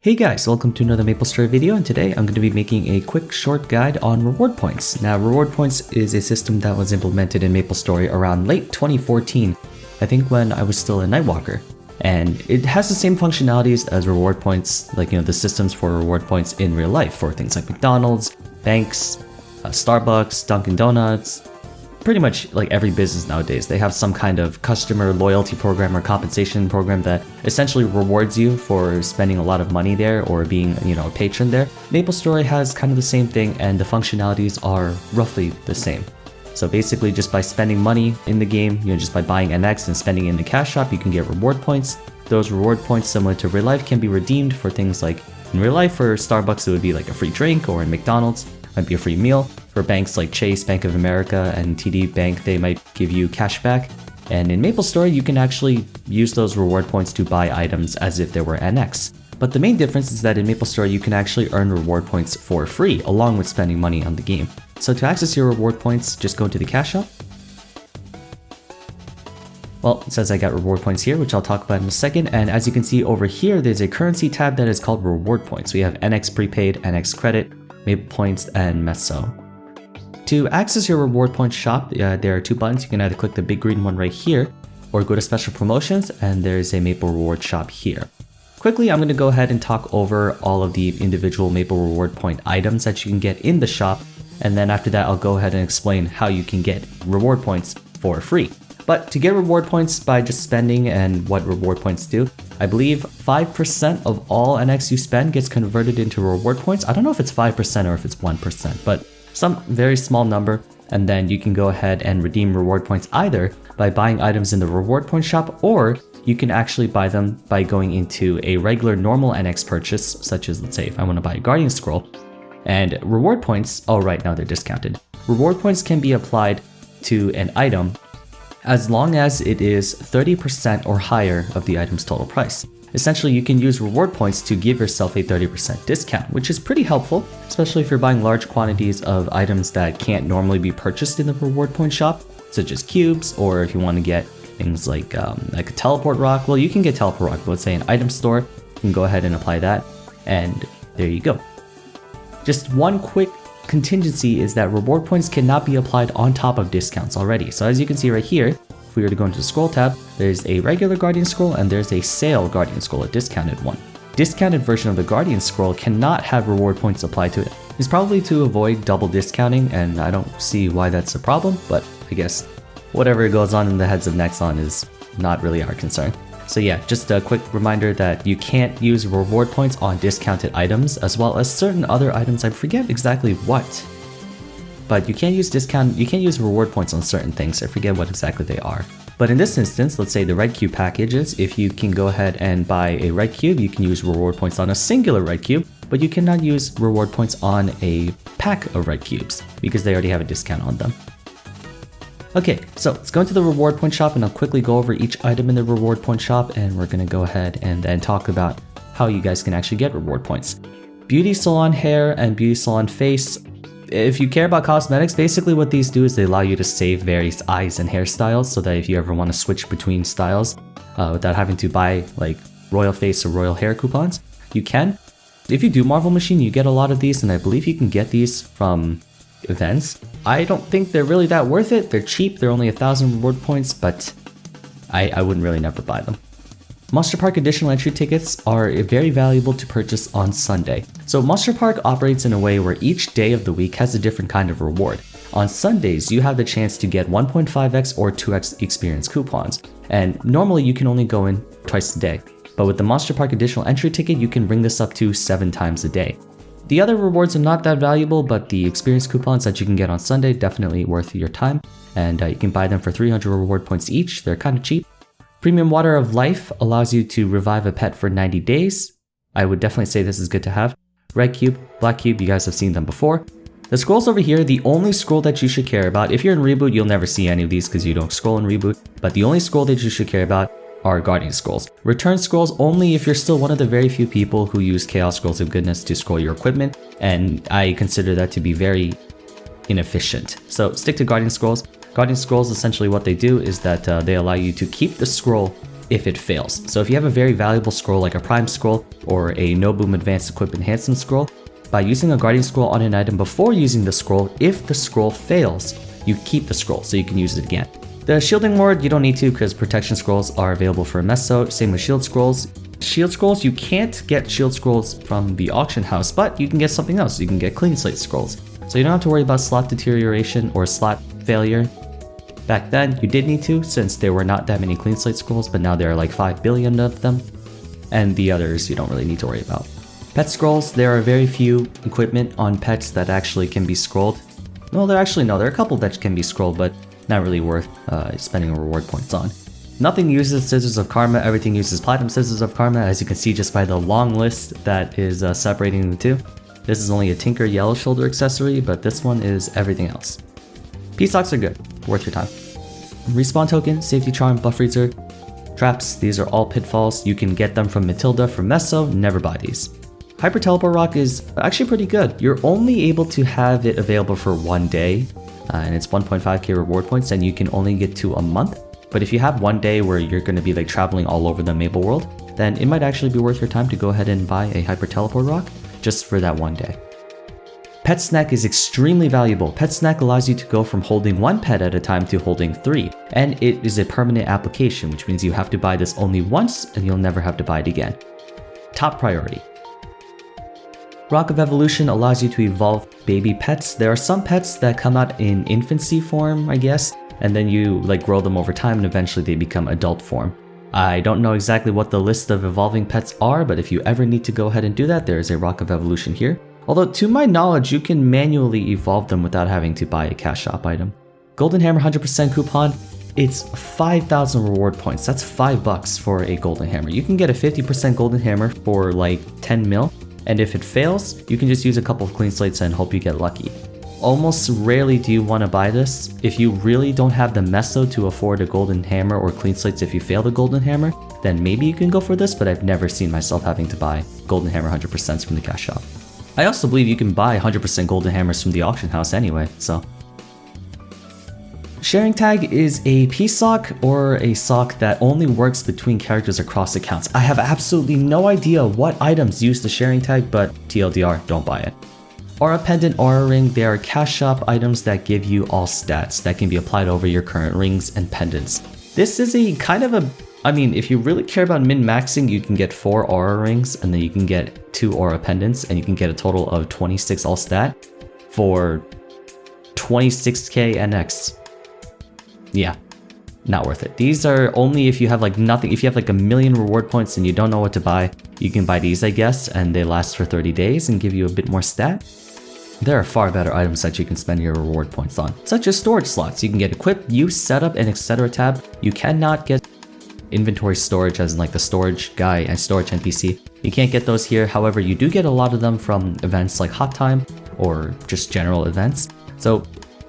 Hey guys, welcome to another MapleStory video, and today I'm going to be making a quick short guide on reward points. Now, reward points is a system that was implemented in MapleStory around late 2014, I think when I was still a Nightwalker. And it has the same functionalities as reward points, like the systems for reward points in real life for things like McDonald's, banks, Starbucks, Dunkin' Donuts. Pretty much like every business nowadays, they have some kind of customer loyalty program or compensation program that essentially rewards you for spending a lot of money there or being, a patron there. MapleStory has kind of the same thing, and the functionalities are roughly the same. So basically, just by spending money in the game, just by buying NX and spending it in the cash shop, you can get reward points. Those reward points, similar to real life, can be redeemed for things like in real life for Starbucks, it would be like a free drink, or in McDonald's, it might be a free meal. For banks like Chase, Bank of America, and TD Bank, they might give you cash back. And in MapleStory, you can actually use those reward points to buy items as if they were NX. But the main difference is that in MapleStory, you can actually earn reward points for free, along with spending money on the game. So to access your reward points, just go into the cash shop. Well, it says I got reward points here, which I'll talk about in a second. And as you can see over here, there's a currency tab that is called reward points. We have NX prepaid, NX credit, Maple points, and Meso. To access your reward point shop, there are two buttons. You can either click the big green one right here, or go to special promotions, and there's a Maple reward shop here. Quickly, I'm going to go ahead and talk over all of the individual Maple reward point items that you can get in the shop, and then after that I'll go ahead and explain how you can get reward points for free. But to get reward points by just spending and what reward points do, I believe 5% of all NX you spend gets converted into reward points. I don't know if it's 5% or if it's 1%, but some very small number, and then you can go ahead and redeem reward points either by buying items in the reward point shop, or you can actually buy them by going into a regular normal NX purchase, such as, let's say, if I want to buy a Guardian Scroll. And reward points, oh right, now they're discounted. Reward points can be applied to an item as long as it is 30% or higher of the item's total price. Essentially, you can use reward points to give yourself a 30% discount, which is pretty helpful, especially if you're buying large quantities of items that can't normally be purchased in the reward point shop, such as cubes, or if you want to get things like a teleport rock. Well, you can get teleport rock, but let's say an item store, you can go ahead and apply that, and there you go. Just one quick contingency is that reward points cannot be applied on top of discounts already. So as you can see right here, if we were to go into the scroll tab, there's a regular Guardian Scroll and there's a sale Guardian Scroll, a discounted one. Discounted version of the Guardian Scroll cannot have reward points applied to it. It's probably to avoid double discounting, and I don't see why that's a problem, but I guess whatever goes on in the heads of Nexon is not really our concern. So yeah, just a quick reminder that you can't use reward points on discounted items, as well as certain other items. I forget exactly what, but you can't use reward points on certain things. I forget what exactly they are. But in this instance, let's say the red cube packages, if you can go ahead and buy a red cube, you can use reward points on a singular red cube, but you cannot use reward points on a pack of red cubes because they already have a discount on them. Okay, so let's go into the reward point shop, and I'll quickly go over each item in the reward point shop, and we're gonna go ahead and then talk about how you guys can actually get reward points. Beauty salon hair and beauty salon face. If you care about cosmetics, basically what these do is they allow you to save various eyes and hairstyles, so that if you ever want to switch between styles without having to buy like royal face or royal hair coupons, you can. If you do Marvel Machine, you get a lot of these, and I believe you can get these from events. I don't think they're really that worth it. They're cheap, they're only 1,000 reward points, but I wouldn't really never buy them. Monster Park additional entry tickets are very valuable to purchase on Sunday. So Monster Park operates in a way where each day of the week has a different kind of reward. On Sundays, you have the chance to get 1.5x or 2x experience coupons, and normally you can only go in twice a day. But with the Monster Park additional entry ticket, you can bring this up to 7 times a day. The other rewards are not that valuable, but the experience coupons that you can get on Sunday, definitely worth your time, and you can buy them for 300 reward points each. They're kind of cheap. Premium Water of Life allows you to revive a pet for 90 days. I would definitely say this is good to have. Red Cube, Black Cube, you guys have seen them before. The scrolls over here, the only scroll that you should care about, if you're in Reboot, you'll never see any of these because you don't scroll in Reboot, but the only scroll that you should care about are Guardian Scrolls. Return Scrolls only if you're still one of the very few people who use Chaos Scrolls of Goodness to scroll your equipment, and I consider that to be very inefficient. So stick to Guardian Scrolls. Guardian Scrolls, essentially what they do is that they allow you to keep the scroll if it fails. So if you have a very valuable scroll like a Prime Scroll or a No Boom Advanced Equip Enhancement Scroll, by using a Guardian Scroll on an item before using the scroll, if the scroll fails, you keep the scroll so you can use it again. The Shielding Ward, you don't need to because Protection Scrolls are available for Meso, same with Shield Scrolls. Shield Scrolls, you can't get Shield Scrolls from the auction house, but you can get something else. You can get Clean Slate Scrolls. So you don't have to worry about slot deterioration or slot failure. Back then, you did need to, since there were not that many Clean Slate Scrolls, but now there are like 5 billion of them. And the others you don't really need to worry about. Pet Scrolls, there are very few equipment on pets that actually can be scrolled. Well, there are a couple that can be scrolled, but not really worth spending reward points on. Nothing uses Scissors of Karma, everything uses Platinum Scissors of Karma, as you can see just by the long list that is separating the two. This is only a Tinker Yellow Shoulder accessory, but this one is everything else. Peace Socks are good, worth your time. Respawn Token, Safety Charm, Buff Freezer, Traps, these are all pitfalls. You can get them from Matilda from Meso, never buy these. Hyper Teleport Rock is actually pretty good. You're only able to have it available for 1 day, and it's 1.5k reward points, and you can only get to a month. But if you have 1 day where you're going to be like traveling all over the Maple world, then it might actually be worth your time to go ahead and buy a Hyper Teleport Rock just for that 1 day. Pet Snack is extremely valuable. Pet Snack allows you to go from holding 1 pet at a time to holding 3, and it is a permanent application, which means you have to buy this only once and you'll never have to buy it again. Top priority. Rock of Evolution allows you to evolve baby pets. There are some pets that come out in infancy form, I guess, and then you like grow them over time and eventually they become adult form. I don't know exactly what the list of evolving pets are, but if you ever need to go ahead and do that, there is a Rock of Evolution here. Although to my knowledge, you can manually evolve them without having to buy a cash shop item. Golden Hammer 100% coupon, it's 5,000 reward points. That's $5 for a Golden Hammer. You can get a 50% Golden Hammer for like 10 mil. And if it fails, you can just use a couple of clean slates and hope you get lucky. Almost rarely do you want to buy this. If you really don't have the meso to afford a golden hammer or clean slates if you fail the golden hammer, then maybe you can go for this, but I've never seen myself having to buy golden hammer 100% from the cash shop. I also believe you can buy 100% golden hammers from the auction house anyway, so. Sharing Tag is a peace sock or a sock that only works between characters across accounts. I have absolutely no idea what items use the sharing tag, but TLDR, don't buy it. Aura Pendant, Aura Ring, they are cash shop items that give you all stats that can be applied over your current rings and pendants. This is a kind of a, I mean, if you really care about min-maxing, you can get 4 Aura Rings and then you can get 2 Aura Pendants and you can get a total of 26 all stat for 26k NX. Yeah, not worth it. These are only if you have like nothing, if you have like 1 million reward points and you don't know what to buy, you can buy these, I guess, and they last for 30 days and give you a bit more stat. There are far better items that you can spend your reward points on, such as storage slots. You can get equip, use, setup, and etc. tab. You cannot get inventory storage as in like the storage guy and storage NPC. You can't get those here. However, you do get a lot of them from events like Hot Time or just general events. So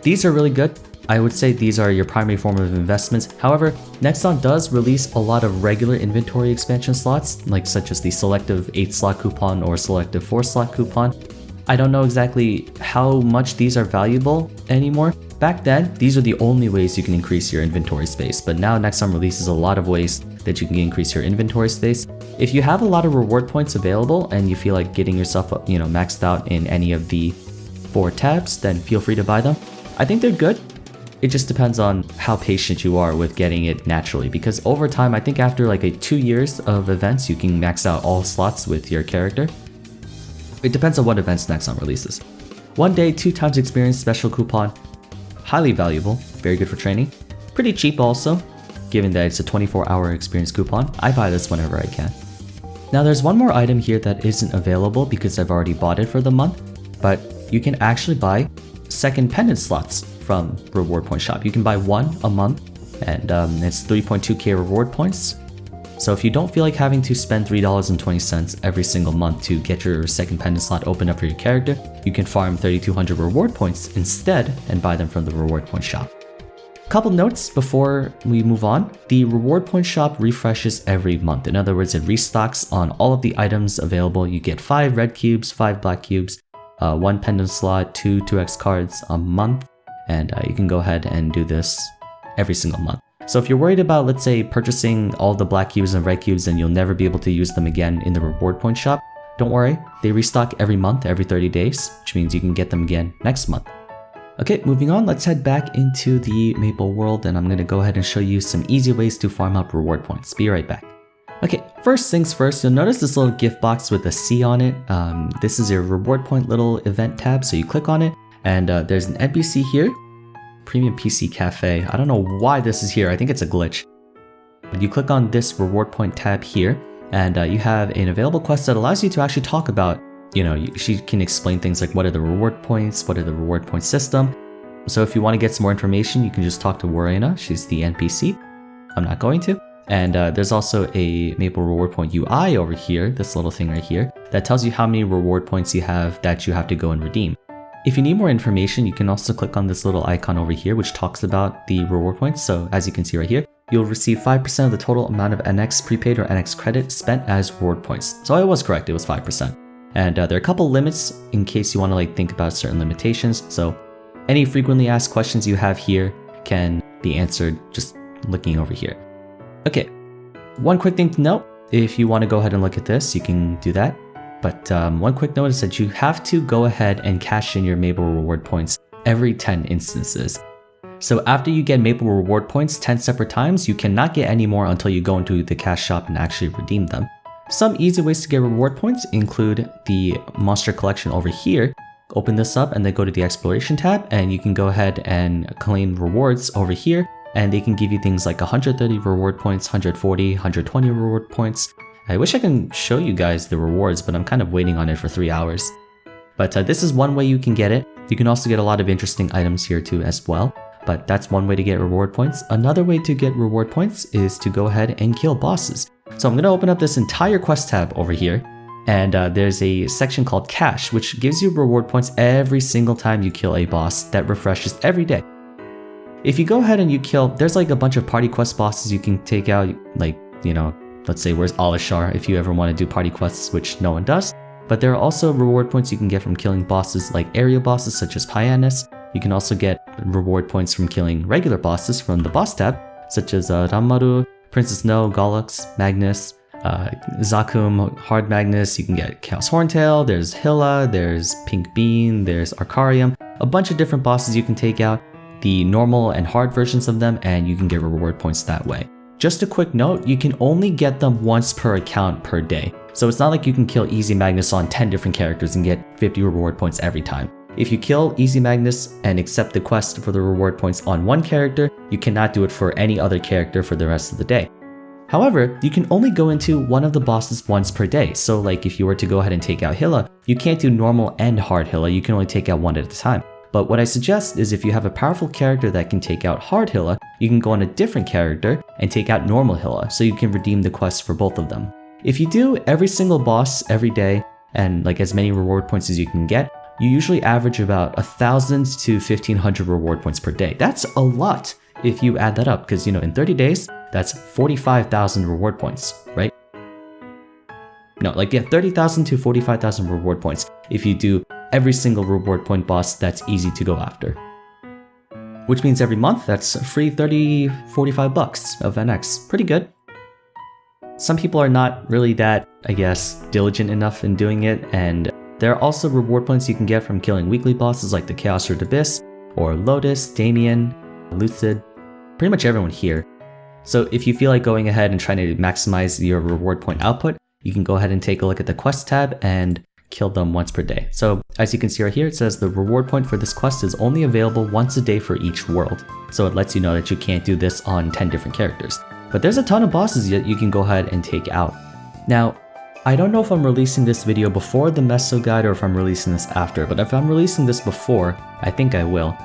these are really good. I would say these are your primary form of investments. However, Nexon does release a lot of regular inventory expansion slots, like such as the selective 8 slot coupon or selective 4 slot coupon. I don't know exactly how much these are valuable anymore. Back then, these are the only ways you can increase your inventory space, but now Nexon releases a lot of ways that you can increase your inventory space. If you have a lot of reward points available and you feel like getting yourself, maxed out in any of the 4 tabs, then feel free to buy them. I think they're good. It just depends on how patient you are with getting it naturally, because over time, I think after like 2 years of events, you can max out all slots with your character. It depends on what events Nexon releases. 1 day, 2 times experience special coupon. Highly valuable, very good for training. Pretty cheap also, given that it's a 24-hour experience coupon. I buy this whenever I can. Now there's one more item here that isn't available because I've already bought it for the month, but you can actually buy second pendant slots from reward point shop. You can buy 1 a month and it's 3.2k reward points. So if you don't feel like having to spend $3.20 every single month to get your second pendant slot open up for your character, you can farm 3,200 reward points instead and buy them from the reward point shop. Couple notes before we move on. The reward point shop refreshes every month. In other words, it restocks on all of the items available. You get 5 red cubes, 5 black cubes, 1 pendant slot, 2 2x cards a month. And you can go ahead and do this every single month. So if you're worried about, let's say, purchasing all the black cubes and red cubes and you'll never be able to use them again in the reward point shop, don't worry, they restock every month, every 30 days, which means you can get them again next month. Okay, moving on, let's head back into the Maple world, and I'm going to go ahead and show you some easy ways to farm up reward points. Be right back. Okay, first things first, you'll notice this little gift box with a C on it. This is your reward point little event tab, so you click on it, and there's an NPC here, Premium PC Cafe. I don't know why this is here, I think it's a glitch. You click on this reward point tab here, and you have an available quest that allows you to actually talk about, she can explain things like what are the reward points, what are the reward point system. So if you want to get some more information, you can just talk to Warena, she's the NPC. I'm not going to. And there's also a Maple reward point UI over here, this little thing right here, that tells you how many reward points you have that you have to go and redeem. If you need more information, you can also click on this little icon over here, which talks about the reward points. So as you can see right here, you'll receive 5% of the total amount of NX prepaid or NX credit spent as reward points. So I was correct, it was 5%. And there are a couple limits in case you want to think about certain limitations. So any frequently asked questions you have here can be answered just looking over here. Okay, one quick thing to note, if you want to go ahead and look at this, you can do that. But one quick note is that you have to go ahead and cash in your Maple reward points every 10 instances. So after you get Maple reward points 10 separate times, you cannot get any more until you go into the cash shop and actually redeem them. Some easy ways to get reward points include the monster collection over here. Open this up and then go to the exploration tab, and you can go ahead and claim rewards over here, and they can give you things like 130 reward points, 140, 120 reward points. I wish I can show you guys the rewards, but I'm kind of waiting on it for 3 hours. But this is one way you can get it. You can also get a lot of interesting items here too as well, but that's one way to get reward points. Another way to get reward points is to go ahead and kill bosses. So I'm going to open up this entire quest tab over here, and there's a section called Cash, which gives you reward points every single time you kill a boss that refreshes every day. If you go ahead and you kill, there's like a bunch of party quest bosses you can take out, like, let's say where's Alishar if you ever want to do party quests, which no one does. But there are also reward points you can get from killing bosses like area bosses such as Pianus. You can also get reward points from killing regular bosses from the boss tab, such as Ranmaru, Princess No, Gollux, Magnus, Zakum, Hard Magnus. You can get Chaos Horntail, there's Hilla, there's Pink Bean, there's Arcarium, a bunch of different bosses you can take out, the normal and hard versions of them, and you can get reward points that way. Just a quick note, you can only get them once per account per day. So it's not like you can kill Easy Magnus on 10 different characters and get 50 reward points every time. If you kill Easy Magnus and accept the quest for the reward points on one character, you cannot do it for any other character for the rest of the day. However, you can only go into one of the bosses once per day. So like if you were to go ahead and take out Hilla, you can't do normal and hard Hilla, you can only take out one at a time. But what I suggest is if you have a powerful character that can take out hard Hilla, you can go on a different character and take out normal Hilla, so you can redeem the quest for both of them. If you do every single boss every day and like as many reward points as you can get, you usually average about 1,000 to 1,500 reward points per day. That's a lot if you add that up, because in 30 days, that's 45,000 reward points, right? No, 30,000 to 45,000 reward points if you do every single reward point boss that's easy to go after. Which means every month, that's free 45 bucks of NX. Pretty good. Some people are not really that, diligent enough in doing it, and there are also reward points you can get from killing weekly bosses like the Chaos Root Abyss, or Lotus, Damien, Lucid, pretty much everyone here. So if you feel like going ahead and trying to maximize your reward point output, you can go ahead and take a look at the quest tab and kill them once per day. So as you can see right here, it says the reward point for this quest is only available once a day for each world. So it lets you know that you can't do this on 10 different characters. But there's a ton of bosses that you can go ahead and take out. Now, I don't know if I'm releasing this video before the Meso guide or if I'm releasing this after, but if I'm releasing this before, I think I will.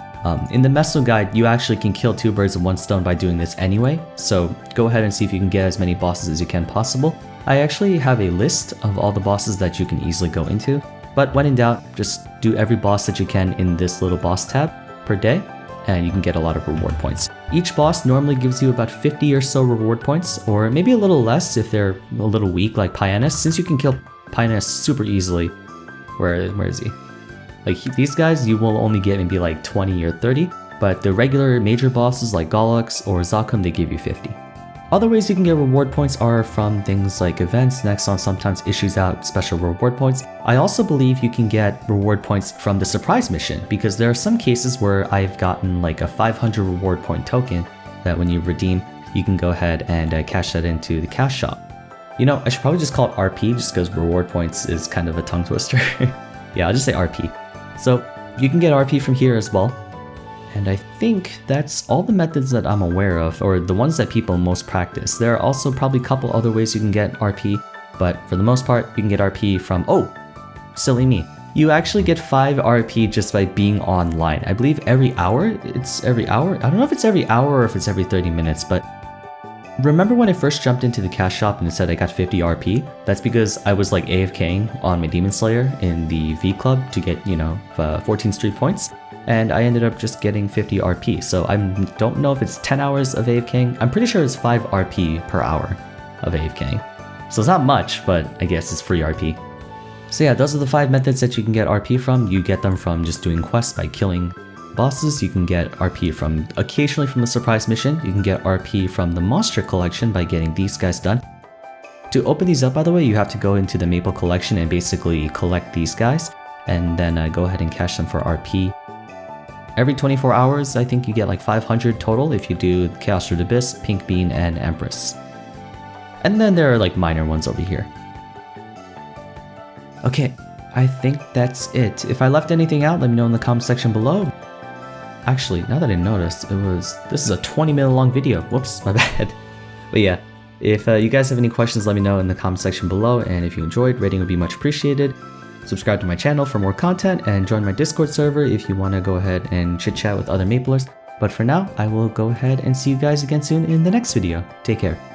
In the Meso guide, you actually can kill 2 birds with 1 stone by doing this anyway, so go ahead and see if you can get as many bosses as you can possible. I actually have a list of all the bosses that you can easily go into, but when in doubt, just do every boss that you can in this little boss tab per day, and you can get a lot of reward points. Each boss normally gives you about 50 or so reward points, or maybe a little less if they're a little weak like Pianus, since you can kill Pianus super easily. Where is he? These guys, you will only get maybe 20 or 30, but the regular major bosses like Golux or Zakum, they give you 50. Other ways you can get reward points are from things like events. Nexon sometimes issues out special reward points. I also believe you can get reward points from the surprise mission, because there are some cases where I've gotten like a 500 reward point token that when you redeem, you can go ahead and cash that into the cash shop. You know, I should probably just call it RP just because reward points is kind of a tongue twister. Yeah, I'll just say RP. So you can get RP from here as well. And I think that's all the methods that I'm aware of, or the ones that people most practice. There are also probably a couple other ways you can get RP, but for the most part, you can get RP from, oh, silly me. You actually get 5 RP just by being online. I believe every hour, it's every hour. I don't know if it's every hour or if it's every 30 minutes, but remember when I first jumped into the cash shop and it said I got 50 RP? That's because I was like AFKing on my Demon Slayer in the V Club to get, 14 street points. And I ended up just getting 50 RP. So I don't know if it's 10 hours of AFKing. I'm pretty sure it's 5 RP per hour of AFKing. So it's not much, but I guess it's free RP. So yeah, those are the 5 methods that you can get RP from. You get them from just doing quests by killing bosses. You can get RP from occasionally from the surprise mission. You can get RP from the monster collection by getting these guys done. To open these up, by the way, you have to go into the Maple collection and basically collect these guys, and then go ahead and cash them for RP. Every 24 hours, I think you get like 500 total if you do Chaos Root Abyss, Pink Bean, and Empress. And then there are like minor ones over here. Okay, I think that's it. If I left anything out, let me know in the comment section below. Actually, now that I noticed, this is a 20-minute long video. Whoops, my bad. But yeah, if you guys have any questions, let me know in the comment section below. And if you enjoyed, rating would be much appreciated. Subscribe to my channel for more content and join my Discord server if you want to go ahead and chit chat with other Maplers. But for now, I will go ahead and see you guys again soon in the next video. Take care.